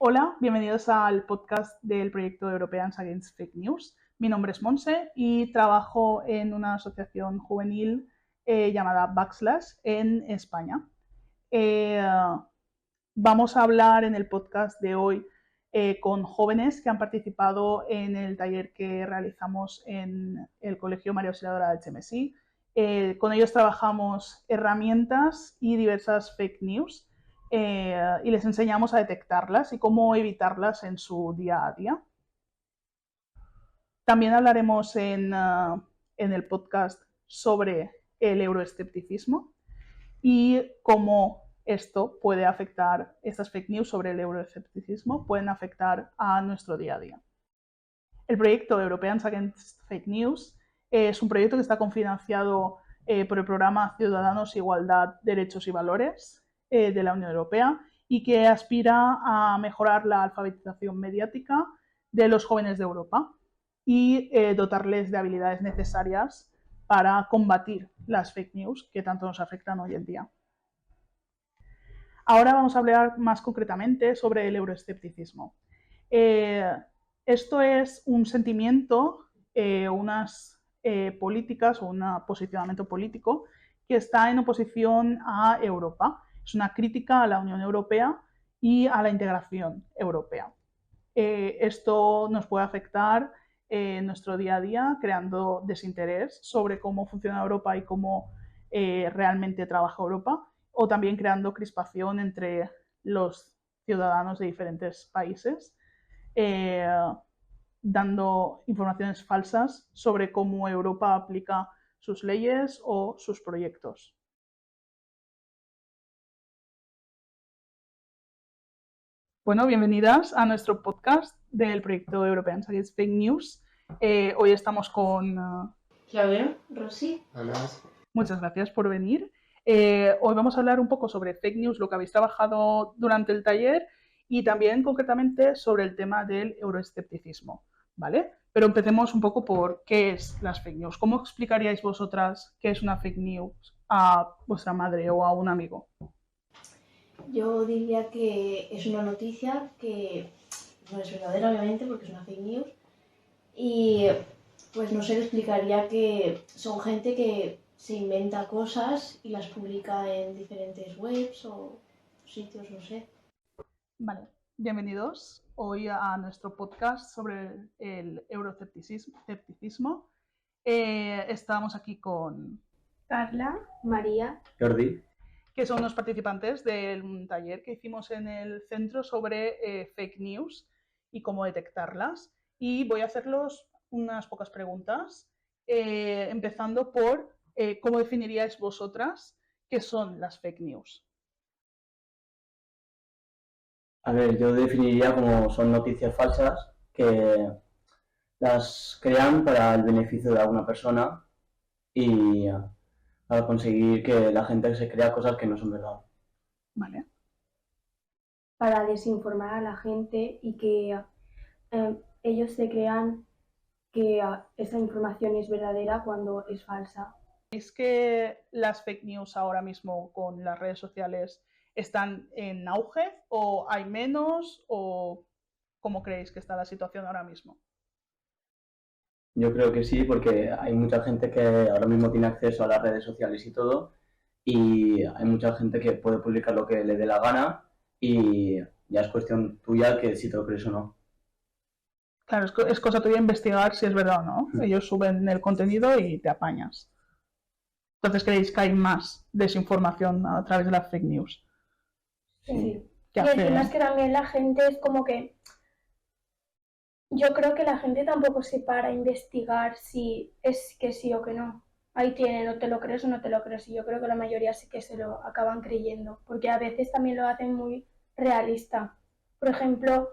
Hola, bienvenidos al podcast del proyecto Europeans Against Fake News. Mi nombre es Monse y trabajo en una asociación juvenil llamada Backslash en España. Vamos a hablar en el podcast de hoy con jóvenes que han participado en el taller que realizamos en el Colegio María Auxiliadora del CMSI. Con ellos trabajamos herramientas y diversas fake news y les enseñamos a detectarlas y cómo evitarlas en su día a día. También hablaremos en el podcast sobre el euroescepticismo y cómo esto puede afectar, estas fake news sobre el euroescepticismo pueden afectar a nuestro día a día. El proyecto Europeans Against Fake News es un proyecto que está cofinanciado por el programa Ciudadanos, Igualdad, Derechos y Valores de la Unión Europea y que aspira a mejorar la alfabetización mediática de los jóvenes de Europa y dotarles de habilidades necesarias para combatir las fake news que tanto nos afectan hoy en día. Ahora vamos a hablar más concretamente sobre el euroescepticismo. Esto es un sentimiento, unas políticas o un posicionamiento político que está en oposición a Europa. Es una crítica a la Unión Europea y a la integración europea. Esto nos puede afectar en nuestro día a día, creando desinterés sobre cómo funciona Europa y cómo realmente trabaja Europa, o también creando crispación entre los ciudadanos de diferentes países, dando informaciones falsas sobre cómo Europa aplica sus leyes o sus proyectos. Bueno, bienvenidas a nuestro podcast del proyecto Europeans Against Fake News. Hoy estamos con Claudia, Rosy. Anas. Muchas gracias por venir. Hoy vamos a hablar un poco sobre fake news, lo que habéis trabajado durante el taller y también concretamente sobre el tema del euroescepticismo, ¿vale? Pero empecemos un poco por qué es las fake news. ¿Cómo explicaríais vosotras qué es una fake news a vuestra madre o a un amigo? Yo diría que es una noticia que no es verdadera, obviamente, porque es una fake news. Y pues no sé, explicaría que son gente que se inventa cosas y las publica en diferentes webs o sitios, no sé. Vale, bienvenidos hoy a nuestro podcast sobre el euroescepticismo. Estamos aquí con Carla, María, Jordi. que son los participantes del taller que hicimos en el centro sobre fake news y cómo detectarlas. Y voy a hacerlos unas pocas preguntas, empezando por cómo definiríais vosotras qué son las fake news. A ver, yo definiría como son noticias falsas que las crean para el beneficio de alguna persona y para conseguir que la gente se crea cosas que no son verdad. Vale. para desinformar a la gente y que ellos se crean que esa información es verdadera cuando es falsa. ¿Es que las fake news ahora mismo con las redes sociales están en auge o hay menos o cómo creéis que está la situación ahora mismo? Yo creo que sí, porque hay mucha gente que ahora mismo tiene acceso a las redes sociales y todo, y hay mucha gente que puede publicar lo que le dé la gana y ya es cuestión tuya que si te lo crees o no. Claro, es cosa tuya investigar si es verdad o no. Ellos suben el contenido y te apañas. Entonces, ¿creéis que hay más desinformación a través de las fake news? Sí. ¿Qué Y el tema es hace? que también la gente es como que... Yo creo que la gente tampoco se para a investigar si es que sí o que no. Ahí tienen, o te lo crees o no te lo crees. Y yo creo que la mayoría sí que se lo acaban creyendo. Porque a veces también lo hacen muy realista. Por ejemplo,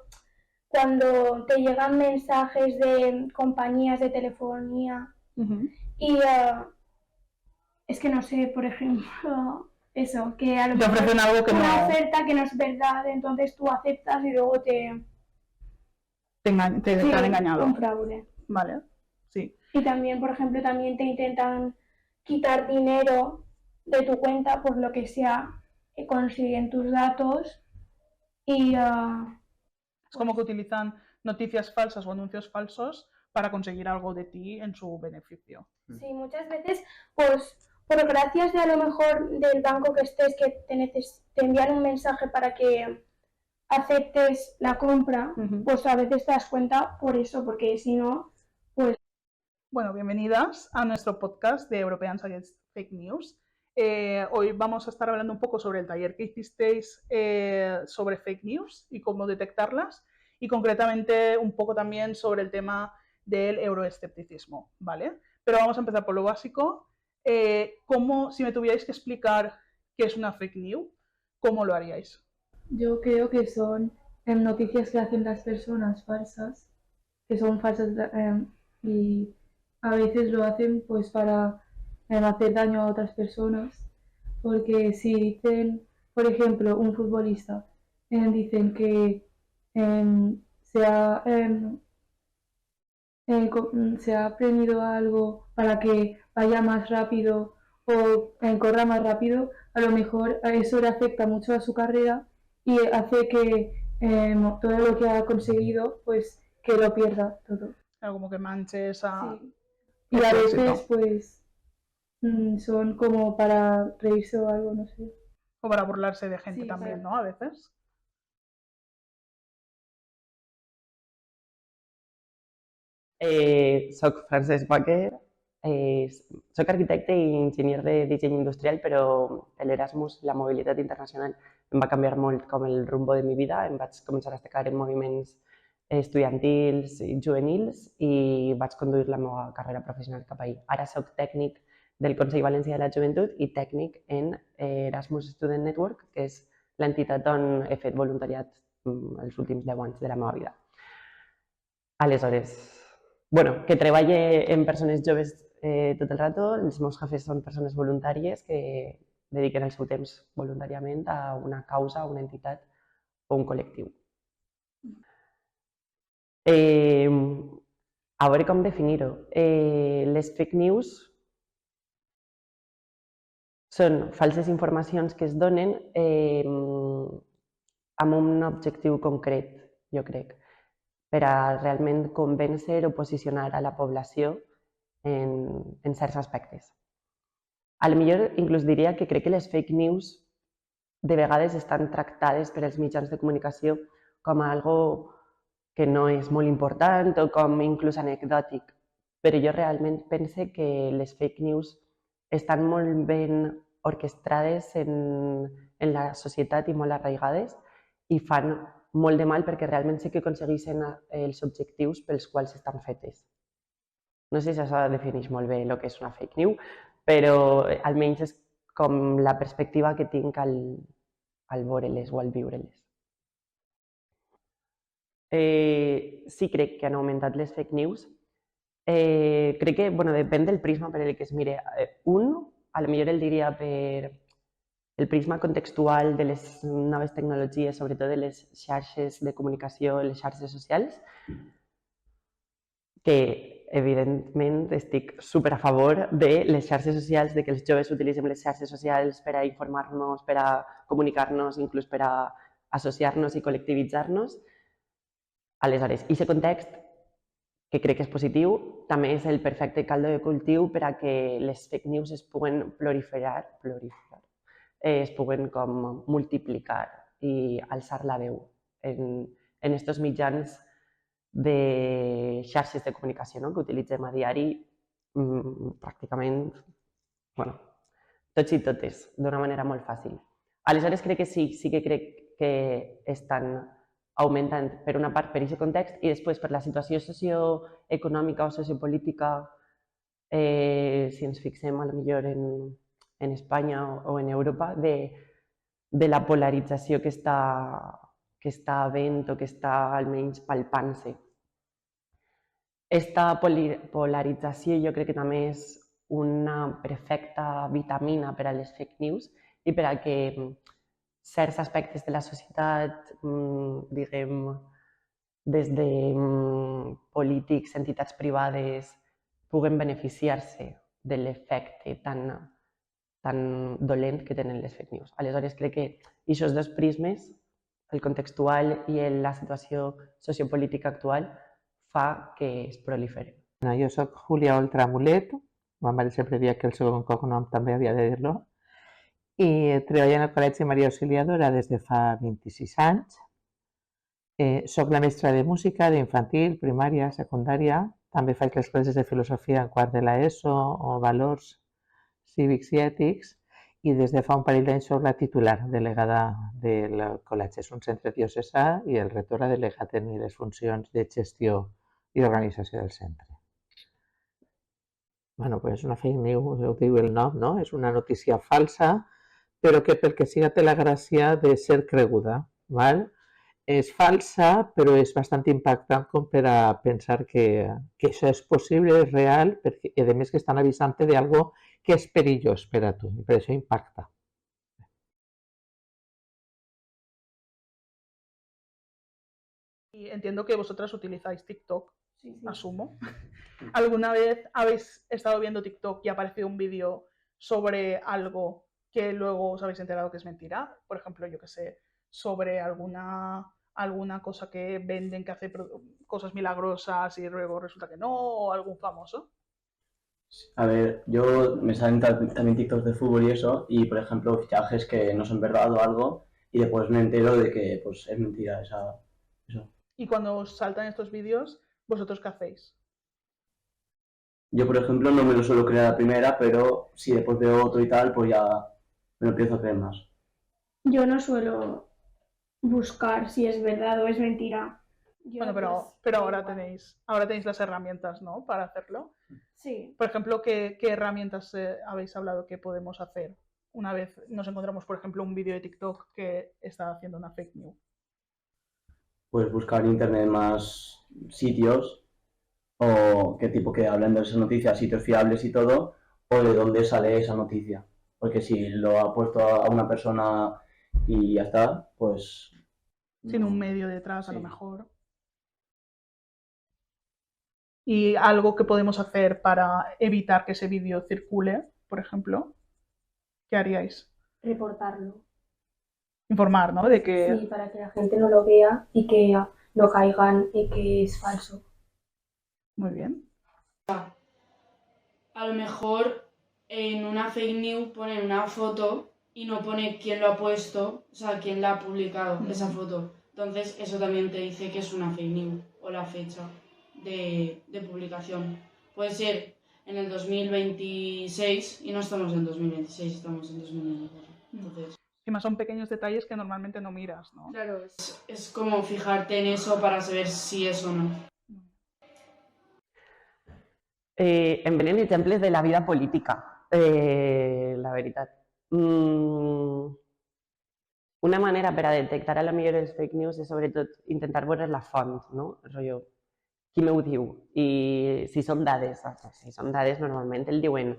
cuando te llegan mensajes de compañías de telefonía y es que no sé, por ejemplo, eso, que a lo Te mejor ofrecen algo que una no oferta que no es verdad, entonces tú aceptas y luego te sí, han engañado. un fraude. Vale, sí. Y también, por ejemplo, también te intentan quitar dinero de tu cuenta por lo que sea, consiguen tus datos y Es como que utilizan noticias falsas o anuncios falsos para conseguir algo de ti en su beneficio. Sí, muchas veces, pues, por gracias de a lo mejor del banco que estés, que te envían un mensaje para que aceptes la compra, pues a veces te das cuenta por eso, porque si no, pues... Bueno, bienvenidas a nuestro podcast de Europeans Against Fake News. Hoy vamos a estar hablando un poco sobre el taller que hicisteis sobre fake news y cómo detectarlas, y concretamente un poco también sobre el tema del euroescepticismo, ¿vale? Pero vamos a empezar por lo básico. Si me tuvierais que explicar qué es una fake news, ¿cómo lo haríais? Yo creo que son noticias que hacen las personas falsas, que son falsas y a veces lo hacen pues para hacer daño a otras personas, porque si dicen, por ejemplo, un futbolista, dicen que se ha aprendido algo para que vaya más rápido o corra más rápido, a lo mejor a eso le afecta mucho a su carrera y hace que todo lo que ha conseguido, pues que lo pierda todo. Algo como que manche esa... Sí. Y a veces, pues, son como para reírse o algo, no sé. O para burlarse de gente Sí, también, para... ¿no? A veces. Soc Francesc Baquer, soc arquitecte i enginyer de disseny industrial, però l'Erasmus, la mobilitat internacional, em va canviar molt com el rumbo de mi vida. Em vaig començar a destacar en moviments estudiantils i juvenils i vaig conduir la meva carrera professional cap ahí. Ara soc tècnic del Consell Valencià de la Joventut i tècnic en Erasmus Student Network, que és l'entitat on he fet voluntariat els últims 10 anys de la meva vida. Aleshores, bueno, que treballe en persones joves tot el rato. Els meus jefes són persones voluntàries que dediquen el seu temps voluntàriament a una causa, a una entitat o un col·lectiu. A veure com definir-ho. Les fake news són falses informacions que es donen amb un objectiu concret, jo crec, per a realment convèncer o posicionar a la població en certs aspectes. A lo millor inclús diria que crec que les fake news de vegades estan tractades per als mitjans de comunicació com a algo que no és molt important o com inclús anecdòtic, però jo realment pense que les fake news estan molt ben orquestrades en la societat i molt arraigades i fan molt de mal perquè realment sí que aconsegueixen els objectius pels quals estan fetes. No sé si això defineix molt bé el que és una fake news, però almenys és com la perspectiva que tinc al veure-les o al viure-les. Sí crec que han augmentat les fake news. Crec que depèn del prisma per el que es mire. A lo millor el diria per el prisma contextual de les noves tecnologies, sobretot de les xarxes de comunicació, les xarxes socials, que evidentment estic super a favor de les xarxes socials, de que els joves utilitzem les xarxes socials per a informar-nos, per a comunicar-nos, inclús per a associar-nos i col·lectivitzar-nos. Aleshores, i aquest context, que crec que és positiu, també és el perfecte caldo de cultiu per a que les fake news es puguen proliferar, es puguen com multiplicar i alçar la veu en aquests mitjans de xarxes de comunicació que utilitzem a diari pràcticament, tots i totes, d'una manera molt fàcil. Aleshores crec que sí que crec que estan augmentant per una part per aquest context i després per la situació socioeconòmica o sociopolítica, si ens fixem a lo millor en Espanya o en Europa, de la polarització que està havent o que està almenys palpant-se. Aquesta polarització jo crec que també és una perfecta vitamina per a les fake news i per a que certs aspectes de la societat, diguem, des de polítics, entitats privades, puguen beneficiar-se de l'efecte tan dolent que tenen les fake news. Aleshores, crec que aquests dos prismes el contextual i la situació sociopolítica actual fa que es proliferi. Bueno, jo soc Júlia Oltramulet, ma mare sempre deia que el segon cognom també havia de dir-lo, i treballo en el Col·legi Maria Auxiliadora des de fa 26 anys. Soc la mestra de música d'infantil, primària, secundària. També faig les classes de filosofia en quart de l'ESO o valors cívics i ètics, i des de fa un parell d'anys soc la titular delegada del col·legi. És un centre diocesà i el rector ha delegat en mi les funcions de gestió i organització del centre. Bueno, pues una fake news, ho diu el nom, no? És una notícia falsa, però que pel que siga té la gràcia de ser creguda, val? És falsa, però és bastant impactant com per a pensar que això és possible, és real, perquè, i a més que estan avisant-te d'algo que és perillós per a tu, i per això impacta. Y entiendo que vosotras utilizáis TikTok, Sí, sí. asumo. ¿Alguna vez habéis estado viendo TikTok y ha aparecido un vídeo sobre algo que luego os habéis enterado que es mentira? Por ejemplo, yo que sé, sobre alguna cosa que venden que hace cosas milagrosas y luego resulta que no, o algún famoso. A ver, yo me salen también TikToks de fútbol y eso, y por ejemplo, fichajes que no son verdad o algo, y después me entero de que pues es mentira eso. Y cuando os saltan estos vídeos, ¿vosotros qué hacéis? Yo, por ejemplo, no me lo suelo creer a la primera, pero si después veo otro y tal, pues ya me lo empiezo a creer más. Yo no suelo buscar si es verdad o es mentira. Yo Bueno, pues, pero da ahora igual. tenéis las herramientas, ¿no? Para hacerlo. Sí, Por ejemplo, ¿qué herramientas habéis hablado que podemos hacer una vez nos encontramos, por ejemplo, un vídeo de TikTok que está haciendo una fake news? Pues buscar en internet más sitios o qué tipo que hablan de esas noticias, sitios fiables y todo, o de dónde sale esa noticia. Porque si lo ha puesto a una persona y ya está, pues... Sin no. un medio detrás, a lo Sí. mejor. Y algo que podemos hacer para evitar que ese vídeo circule, por ejemplo, ¿qué haríais? reportarlo. Informar, ¿no? De que Sí, para que la gente no lo vea y que no caigan y que es falso. muy bien. A lo mejor en una fake news ponen una foto y no pone quién lo ha puesto, o sea, quién la ha publicado, esa foto. Entonces eso también te dice que es una fake news o la fecha de publicación. Puede ser en el 2026 y no estamos en 2026, estamos en 2024. Entonces, Encima son pequeños detalles que normalmente no miras, ¿no? claro, es como fijarte en eso para saber si es o no. Em venen exemples de la vida política, la veritat. Una manera per a detectar a la millor els fake news és sobretot intentar veure la font, no? El rotllo, qui m'ho diu? I si són dades, normalment el diuen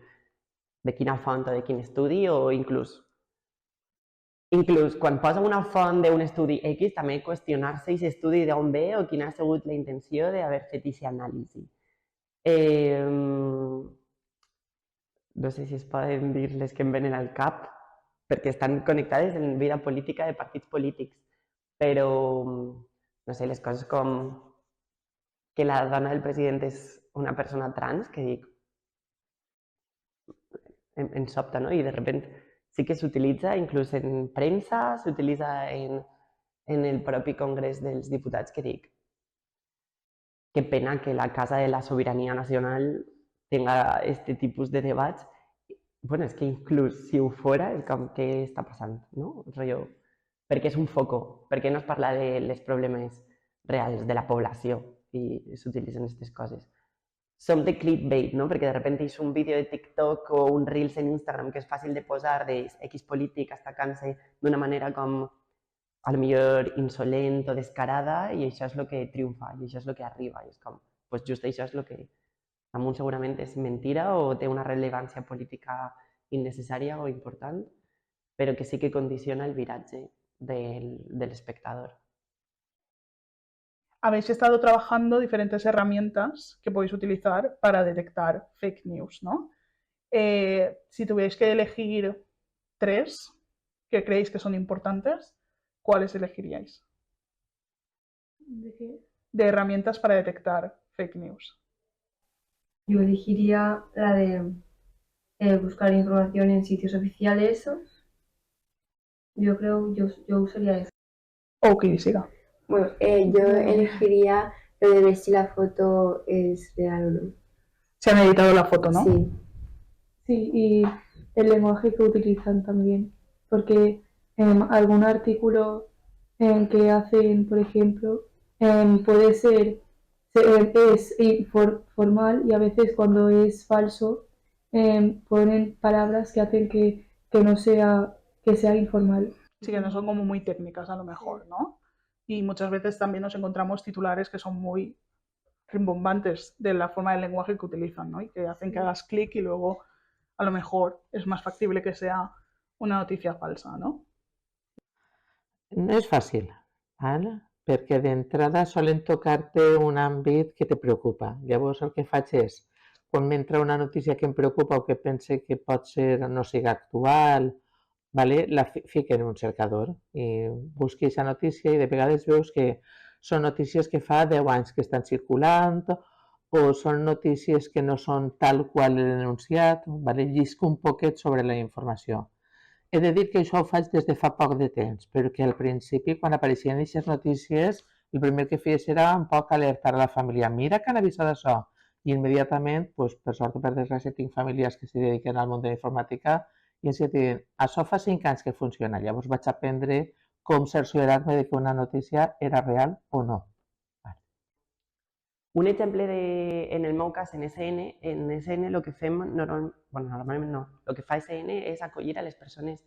de quina font o de quin estudi, o inclús quan posa una font d'un estudi X, també qüestionar-se aquest estudi d'on ve o quina ha sigut la intenció d'haver fet aquesta anàlisi. No sé si es poden dir les que em venen al cap, perquè estan connectades en vida política de partits polítics, però, no sé, les coses com que la dona del president és una persona trans, que dic, em sobta, no? I de repente sí que s'utilitza inclús en premsa, s'utilitza en el propi Congrés dels Diputats, que dic, qué pena que la Casa de la Soberanía Nacional tenga este tipus de debats. Bueno, és que inclús si ho fora, és com, què està passant, no? Rollo, perquè és un foco, perquè no es parla de les problemes reals de la població i s'utilitzen aquestes coses. Som de clickbait, no? Perquè de repente és un vídeo de TikTok o un Reels en Instagram que és fàcil de posar de X polític atacant-se d'una manera com a lo millor insolent o descarada, i això és el que triomfa, i això és el que arriba. I és com, pues just això és el que damunt segurament és mentira o té una rellevància política innecessària o important, però que sí que condiciona el viratge del espectador. Habéis estado trabajando diferentes herramientas que podéis utilizar para detectar fake news, ¿no? Si tuvierais que elegir 3 que creéis que son importantes, ¿cuáles elegiríais? ¿De qué? De herramientas para detectar fake news. Yo elegiría la de buscar información en sitios oficiales. Yo creo, yo usaría eso. Ok, siga. Bueno, yo elegiría lo de ver si la foto es real o no. Se han editado la foto, ¿no? Sí. Sí, y el lenguaje que utilizan también, porque algún artículo que hacen, por ejemplo, puede ser, formal y a veces cuando es falso ponen palabras que hacen que no sea, que sea informal. Sí, que no son como muy técnicas a lo mejor, ¿no? Y muchas veces también nos encontramos titulares que son muy rimbombantes de la forma del lenguaje que utilizan, ¿no? Y que hacen que hagas clic y luego a lo mejor es más factible que sea una noticia falsa, ¿no? No és fàcil, val? Perquè d'entrada solen tocar-te un àmbit que te preocupa. Llavors el que faig és, quan m'entra una notícia que em preocupa o que pense que pot ser no siga actual, vale? La fique en un cercador i busqui aquesta notícia i de vegades veus que són notícies que fa 10 anys que estan circulant o són notícies que no són tal qual l'he denunciat, vale? Llisco un poquet sobre la informació. He de dir que això ho faig des de fa poc de temps, perquè al principi, quan apareixien aquestes notícies, el primer que feies era un poc alertar a la família. Mira que han avisat això. I immediatament, pues, per sort o per desgràcia, tinc famílies que s'hi dediquen al món de la informàtica i ens diuen, això fa 5 anys que funciona. Llavors vaig aprendre com cerciorar-me de que una notícia era real o no. Un exemple en el meu cas, en SN el que fem, normalment no, el que fa SN és acollir a les persones,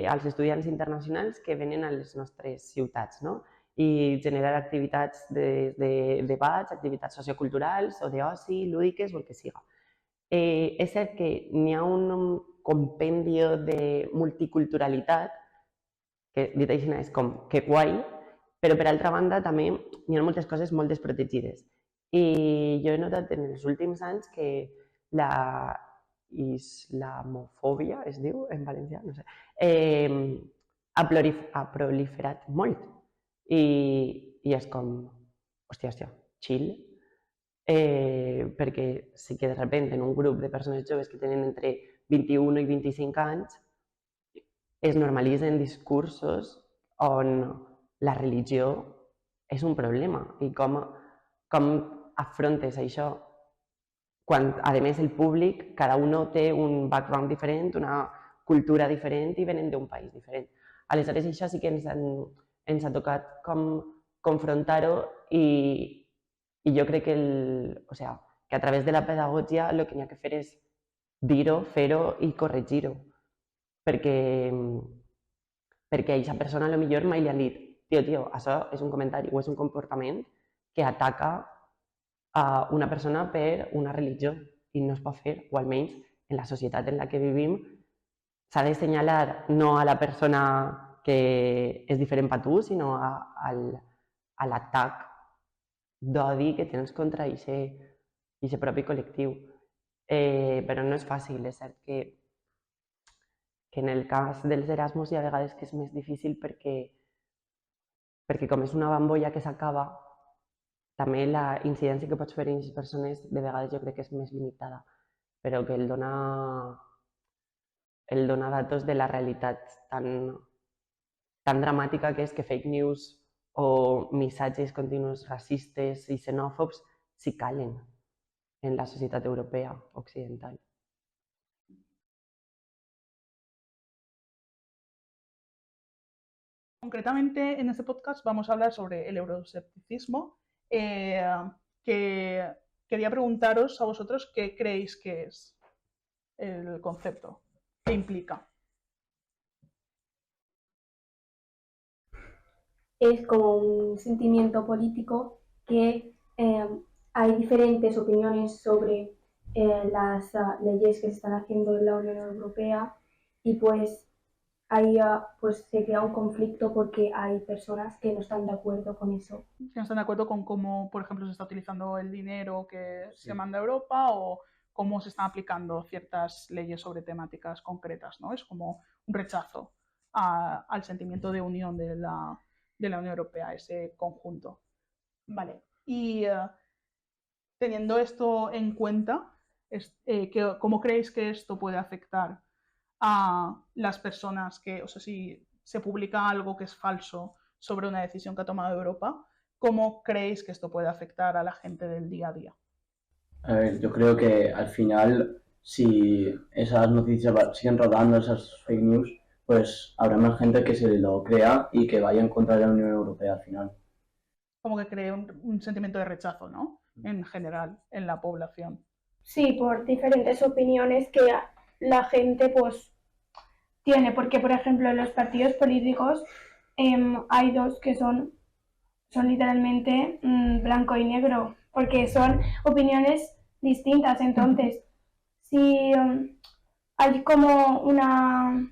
als estudiants internacionals que venen a les nostres ciutats, no? I generar activitats de debats, activitats socioculturals o d'oci, lúdiques o el que siga. És cert que n'hi ha un compendio de multiculturalitat, que dit així és com que guai, però per altra banda també hi ha moltes coses molt desprotegides. I jo he notat en els últims anys que la islamofòbia, es diu en valencià, no sé, ha proliferat molt. I és com, hòstia, chill, perquè sí que de sobte en un grup de persones joves que tenen entre 21 i 25 anys es normalitzen discursos on la religió és un problema i com afrontes això quan, a més, el públic, cada un té un background diferent, una cultura diferent i venen d'un país diferent. Aleshores, això sí que ens ha tocat com confrontar-ho i jo crec que a través de la pedagogia el que n'hi ha que fer és dir-ho, fer-ho i corregir-ho. Perquè a aquesta persona potser mai li han dit tio, això és un comentari o és un comportament que ataca a una persona per una religió i no es pot fer, o almenys en la societat en la que vivim s'ha de assenyalar no a la persona que és diferent per tu, sinó a l'atac d'odi que tens contra aquest propi col·lectiu. Però no és fàcil, és cert que en el cas dels Erasmus hi ha vegades que és més difícil perquè com és una bombolla que s'acaba, també la incidència que pots fer en aquestes persones de vegades jo crec que és més limitada, però que el dona datos de la realitat tan dramàtica que és que fake news o missatges continus racistes i xenòfobs s'hi calen en la societat europea occidental. Concretamente, en este podcast vamos a hablar sobre el euroescepticismo, que quería preguntaros a vosotros qué creéis que es el concepto, qué implica. Es como un sentimiento político que hay diferentes opiniones sobre las leyes que se están haciendo en la Unión Europea y pues ahí pues se crea un conflicto porque hay personas que no están de acuerdo con eso. Que no están de acuerdo con cómo, por ejemplo, se está utilizando el dinero que se manda a Europa o cómo se están aplicando ciertas leyes sobre temáticas concretas, ¿no? Es como un rechazo al sentimiento de unión de la Unión Europea, ese conjunto. Vale. Y teniendo esto en cuenta, ¿cómo creéis que esto puede afectar a las personas que, o sea, si se publica algo que es falso sobre una decisión que ha tomado Europa, ¿cómo creéis que esto puede afectar a la gente del día a día? A ver, yo creo que al final, si esas noticias siguen rodando, esas fake news, pues habrá más gente que se lo crea y que vaya en contra de la Unión Europea al final. Como que cree un sentimiento de rechazo, ¿no? En general, en la población. Sí, por diferentes opiniones que la gente pues tiene, porque por ejemplo en los partidos políticos hay dos que son literalmente blanco y negro, porque son opiniones distintas. Entonces, si hay como una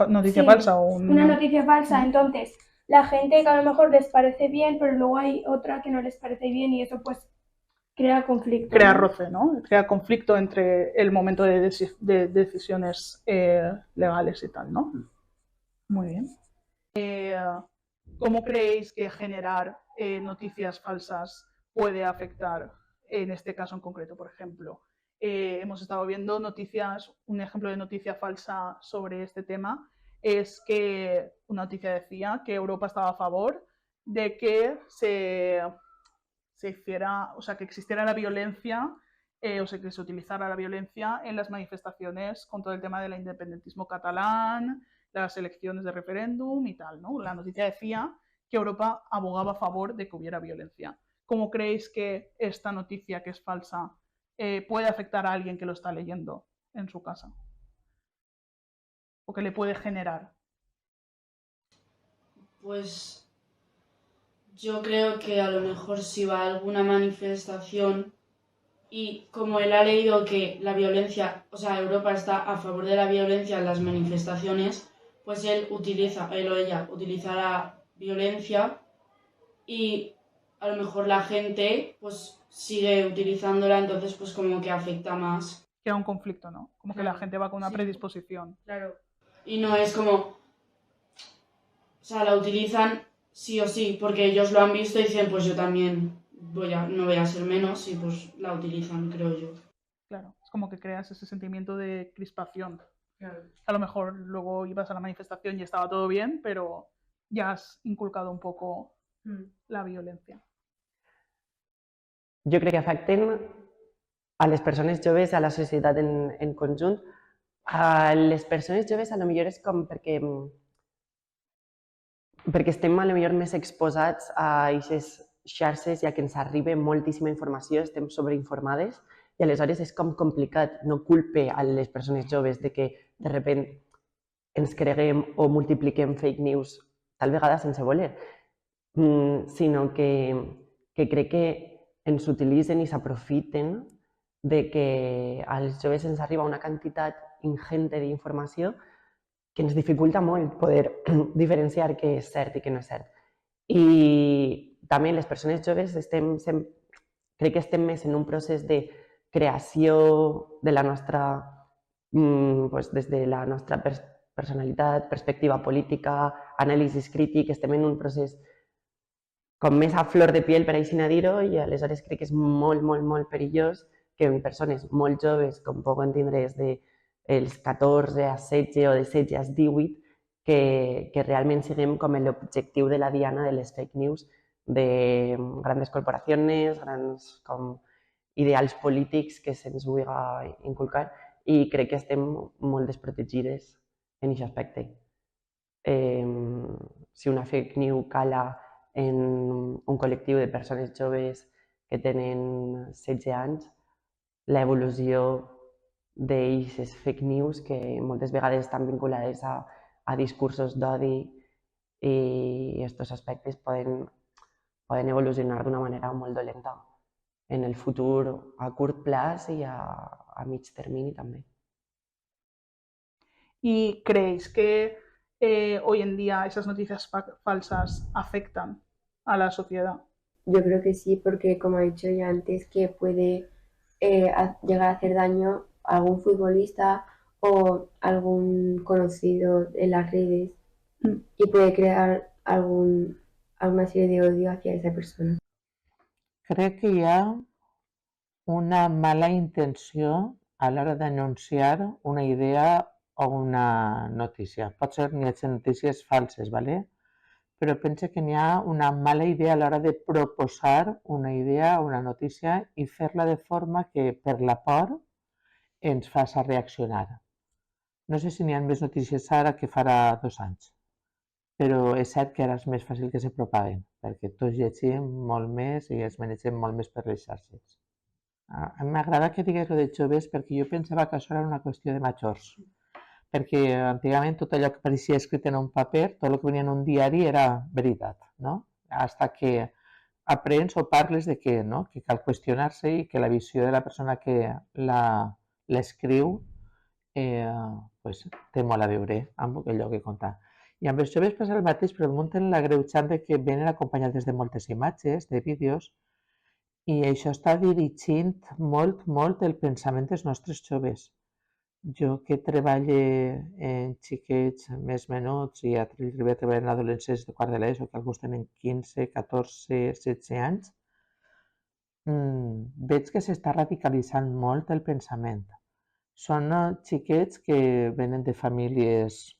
noticia sí, falsa o una noticia falsa, entonces la gente que a lo mejor les parece bien, pero luego hay otra que no les parece bien y eso pues crea conflicto. Crea ¿no? roce, ¿no? Crea conflicto entre el momento de decisiones legales y tal, ¿no? Muy bien. ¿Cómo creéis que generar noticias falsas puede afectar en este caso en concreto? Por ejemplo, hemos estado viendo noticias, un ejemplo de noticia falsa sobre este tema es que una noticia decía que Europa estaba a favor de que se hiciera, o sea, que existiera la violencia, o sea, que se utilizara la violencia en las manifestaciones con todo el tema del independentismo catalán, las elecciones de referéndum y tal, ¿no? La noticia decía que Europa abogaba a favor de que hubiera violencia. ¿Cómo creéis que esta noticia, que es falsa, puede afectar a alguien que lo está leyendo en su casa? ¿O que le puede generar? Pues yo creo que a lo mejor si va a alguna manifestación y como él ha leído que la violencia, o sea, Europa está a favor de la violencia en las manifestaciones, pues él o ella utiliza la violencia y a lo mejor la gente pues sigue utilizándola, entonces pues como que afecta más. Queda un conflicto, ¿no? Como que la gente va con una Sí. predisposición. Claro. Y no es como, o sea, la utilizan sí o sí, porque ellos lo han visto y dicen, pues yo también no voy a ser menos y pues la utilizan, creo yo. Claro, es como que creas ese sentimiento de crispación. Claro. A lo mejor luego ibas a la manifestación y estaba todo bien, pero ya has inculcado un poco la violencia. Jo crec que afecten a les persones joves, a la societat en conjunt. A les persones joves a lo millor és com perquè estem a lo millor més exposats a aquestes xarxes i a que ens arriba moltíssima informació, estem sobreinformades i aleshores és com complicat. No culpe a les persones joves de que de repent ens creguem o multipliquem fake news tal vegada sense voler, sinó que crec que ens utilitzen i s'aprofiten de que als joves ens arriba una quantitat ingente d'informació que ens dificulta molt poder diferenciar què és cert i què no és cert. I també les persones joves crec que estem més en un procés de creació de la nostra, des de la nostra personalitat, perspectiva política, anàlisi crític, estem en un procés com més a flor de piel, per així dir-ho, i aleshores crec que és molt, molt, molt perillós que en persones molt joves, com poden tindre des dels 14 a 16 o de 16 a 18, que realment siguem com l'objectiu de la diana de les fake news de grans corporacions, grans com ideals polítics que se'ns vulgui inculcar i crec que estem molt desprotegides en aquest aspecte. Si una fake news cala en un col·lectiu de persones joves que tenen 16 anys, l'evolució d'aquestes fake news que moltes vegades estan vinculades a discursos d'odi i aquests aspectes poden evolucionar d'una manera molt dolenta en el futur a curt plaç i a mig termini també. ¿Y creéis que hoy en día esas noticias falsas afectan a la sociedad? Yo creo que sí, porque como he dicho ya antes, que puede llegar a hacer daño a algún futbolista o algún conocido en las redes Mm. y puede crear alguna serie de odio hacia esa persona. Crec que hi ha una mala intenció a l'hora d'anunciar una idea o una notícia. Pot ser n'hi hagi notícies falses, ¿vale? Però pense que n'hi ha una mala idea a l'hora de proposar una idea o una notícia i fer-la de forma que per la por ens faci reaccionar. No sé si n'hi ha més notícies ara que farà 2 anys, però és cert que ara és més fàcil que se propaguen, perquè tots llegim molt més i es manegem molt més per les xarxes. A mi m'agrada que digues lo de joves perquè jo pensava que això era una qüestió de majors, perquè antigament tot allò que apareixia escrit en un paper, tot el que venia en un diari era veritat, no? Hasta que aprens o parles de que, no? Que cal qüestionar-se i que la visió de la persona que l'escriu pues, té molt a veure amb allò que conta. I amb els joves passa el mateix, però munten l'agreujant de que venen acompanyades de moltes imatges, de vídeos, i això està dirigint molt el pensament dels nostres joves. Jo que treballo en xiquets més menuts i arribo a treballar en adolescents de quart de l'ESO, que alguns tenen 15, 14, 16 anys, veig que s'està radicalitzant molt el pensament. Són xiquets que venen de famílies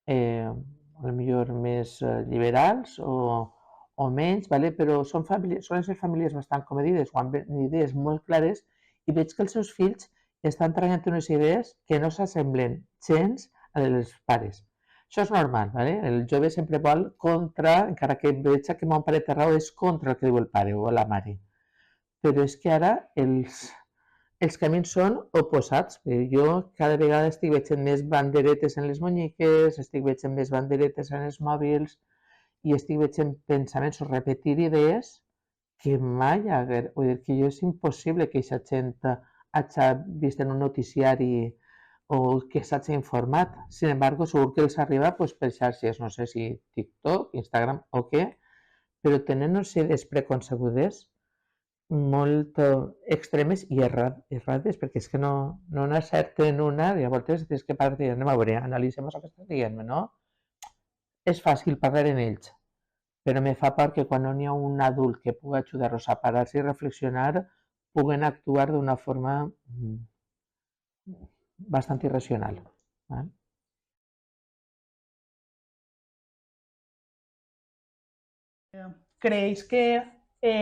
potser més liberals o menys, ¿vale? Però solen ser famílies bastant comedides o amb idees molt clares i veig que els seus fills estan traient unes idees que no s'assemblen gens a les dels pares. Això és normal, ¿vale? El jove sempre vol contra, encara que veig que mon pare té raó, és contra el que diu el pare o la mare. Però és que ara els camins són oposats. Jo cada vegada estic veient més banderetes en les monyiques, estic veient més banderetes en els mòbils i estic veient pensaments o repetir idees que mai vull dir que jo és impossible que aquesta gent hagi vist en un noticiari o que s'hagi informat. Sin embargo, segur que els arriba pues, per xarxes, no sé si TikTok, Instagram o què, però tenen unes idees preconcebudes molt extremes i errades, perquè és que no n'acerten una i a voltes tens que parlar i dir, anem a veure, analitzem això que estàs dient, no? És fàcil parlar en ells, però me fa por que quan no n'hi ha un adult que pugui ajudar-los a parar-se i reflexionar, puguen actuar d'una forma bastant irracional. ¿Vale? ¿Creéis que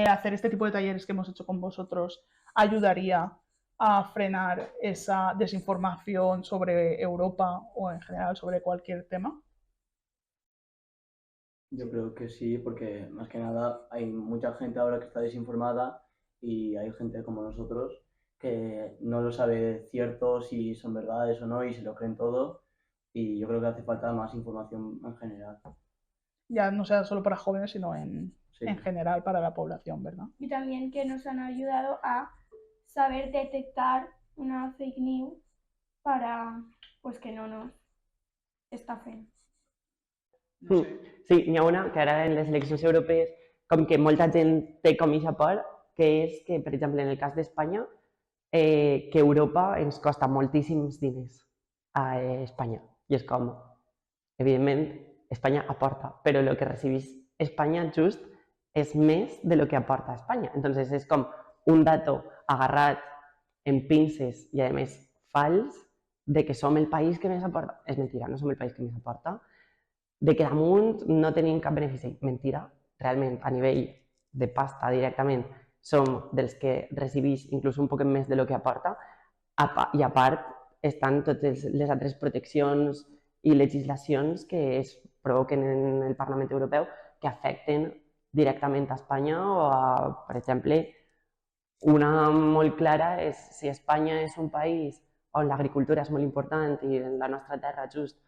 hacer este tipo de talleres que hemos hecho con vosotros ayudaría a frenar esa desinformación sobre Europa o en general sobre cualquier tema? Yo creo que sí, porque más que nada hay mucha gente ahora que está desinformada y hay gente como nosotros que no lo sabe cierto si son verdades o no y se lo creen todo y yo creo que hace falta más información en general. Ya no sea solo para jóvenes, sino Sí. en general para la población, ¿verdad? Y también que nos han ayudado a saber detectar una fake news para pues que no nos estafen. Sí, n'hi ha una que ara en les eleccions europees com que molta gent té com aquesta por, que és que, per exemple, en el cas d'Espanya, que Europa ens costa moltíssims diners a Espanya. I és com, evidentment, Espanya aporta, però el que recibís Espanya just és més de lo que aporta Espanya. Entonces és com un dato agarrat en pinces i, a més, fals de que som el país que més aporta. És mentira, no som el país que més aporta. De que damunt no tenim cap benefici. Mentira, realment, a nivell de pasta directament, som dels que recibís inclús un poc més de lo que aporta, i a part estan totes les altres proteccions i legislacions que es provoquen en el Parlament Europeu que afecten directament a Espanya o a, per exemple, una molt clara és si Espanya és un país on l'agricultura és molt important i en la nostra terra just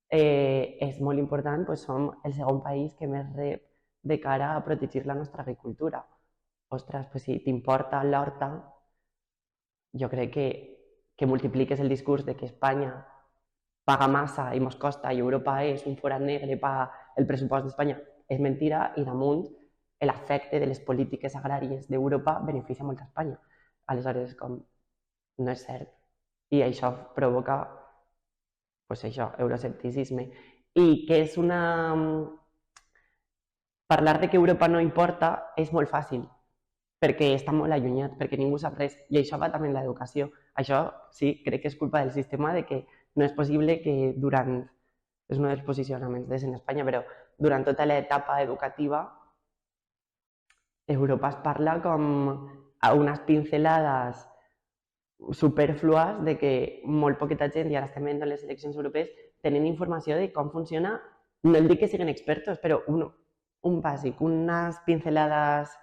és molt important, doncs som el segon país que més rep de cara a protegir la nostra agricultura. Ostres, doncs si t'importa l'horta, jo crec que multipliques el discurs de que Espanya paga massa i mos costa i Europa és un forat negre i paga el pressupost d'Espanya, és mentira i damunt l'efecte de les polítiques agràries d'Europa beneficia molt a Espanya. Aleshores, com no és cert. i això provoca pues això, euroescepticisme. I que és una... Parlar de que Europa no importa és molt fàcil, perquè està molt allunyat, perquè ningú sap res. I això va també en l'educació. Això sí, crec que és culpa del sistema, de que no és possible que durant, és un dels posicionaments en Espanya, però durant tota l'etapa educativa Europa es parla com a unes pincelades superflues de que molt poqueta gent, i ara estem veient les eleccions europees, tenen informació de com funciona, no el dic que siguin expertos, però un bàsic, unes pincelades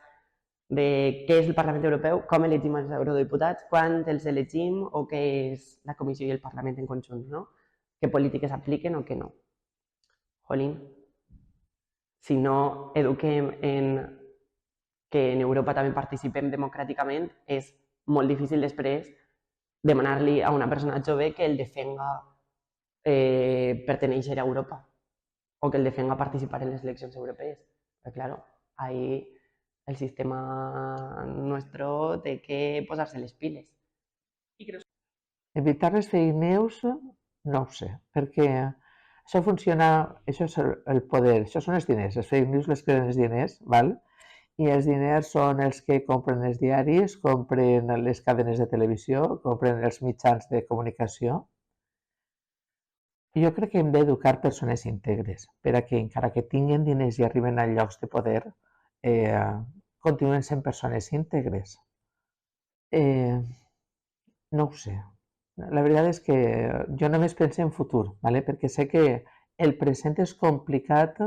de què és el Parlament Europeu, com elegim els eurodiputats, quan els elegim o què és la Comissió i el Parlament en conjunt, no? Què polítiques apliquen o què no. Jolín, si no eduquem en que en Europa també participem democràticament, és molt difícil després demanar-li a una persona jove que el defenga pertenèixer a Europa o que el defenga participar en les eleccions europees. Però, claro, ahí el sistema nuestro té que posar-se les piles. Evitar les fake news, no ho sé, perquè això funciona, això és el poder, això són els diners, les fake news les creen els diners, val? I els diners són els que compren els diaris, compren les cadenes de televisió, compren els mitjans de comunicació. Jo crec que hem d'educar persones íntegres, per a que encara que tinguin diners i arriben a llocs de poder, continuen sent persones íntegres. No ho sé. La veritat és que jo només penso en futur, ¿vale? Perquè sé que el present és complicat,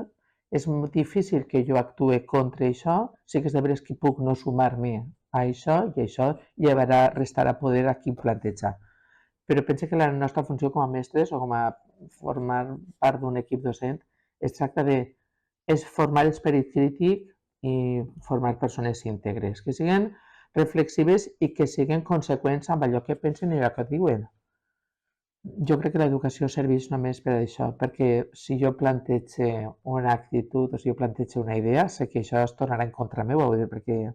és molt difícil que jo actuï contra això, sí que és de veres que puc no sumar-me a això i això restarà poder a qui plantejar. Però penso que la nostra funció com a mestres o com a formar part d'un equip docent es tracta de formar esperit crític i formar persones íntegres, que siguin reflexives i que siguin conseqüents amb allò que pensen i allò que diuen. Jo crec que l'educació serveix només per això, perquè si jo plantege una actitud o si jo plantege una idea, sé que això es tornarà en contra meu, perquè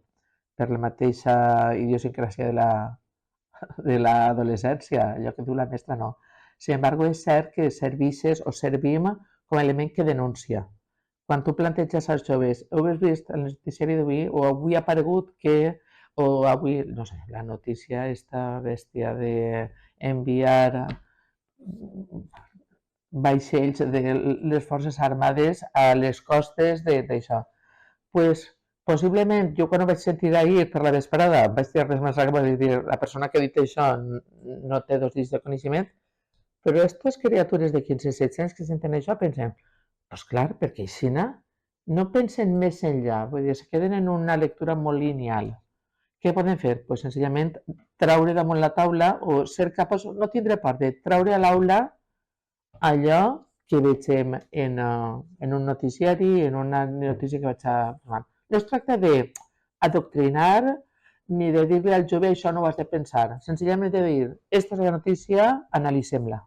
per la mateixa idiosincràsia de l'adolescència, allò que diu la mestra no. Sin embargo, és cert que serveixes o servim com a element que denuncia. Quan tu planteges als joves, heu vist el noticiari d'avui o avui ha aparegut que, o avui, no sé, la notícia esta bèstia d'enviar vaixells de les forces armades a les costes d'això. Pues, possiblement, jo quan ho vaig sentir ahir per la vesprada vaig dir res més que vaig dir la persona que ha dit això no té 2 dits de coneixement, però aquestes criatures de 15-16 anys que senten això pensen, doncs clar, perquè així no pensen més enllà, vull dir, es queden en una lectura molt lineal. Què poden fer? Pues senzillament traure damunt la taula o ser capaços, no tindre por de traure a l'aula allò que vegem en un noticiari, en una notícia que vaig a formar. No es tracta d'adoctrinar ni de dir-li al jove això no ho has de pensar. Senzillament de dir, esta és la notícia, analitzem-la.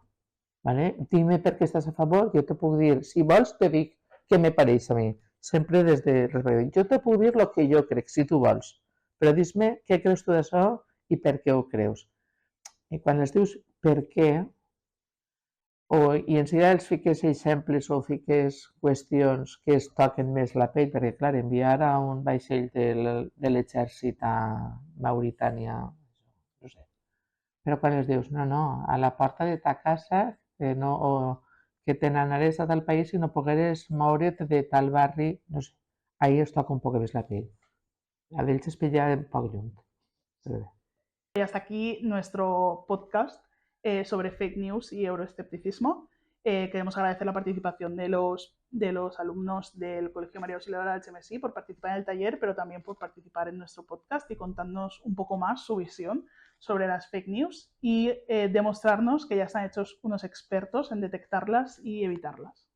¿Vale? Dime per què estàs a favor, jo te puc dir, si vols te dic què me pareix a mi. Sempre des de respecte. Jo te puc dir el que jo crec, si tu vols. Però dis-me què creus tu d'això i per què ho creus. I quan els dius per què, i enseguida els fiques exemples o fiques qüestions que es toquen més la pell, perquè clar, enviar a un vaixell de l'exèrcit a Mauritània, no sé. Però quan els dius, no, a la porta de ta casa, que te n'anares a tal país i no pogueres moure't de tal barri, no sé, ahí es toca un poc més la pell. A d'ells es pilla un poc lluny. Y hasta aquí nuestro podcast sobre fake news y euroescepticismo. Queremos agradecer la participación de los alumnos del Colegio María Auxiliadora del HMSI por participar en el taller, pero también por participar en nuestro podcast y contarnos un poco más su visión sobre las fake news y demostrarnos que ya están hechos unos expertos en detectarlas y evitarlas.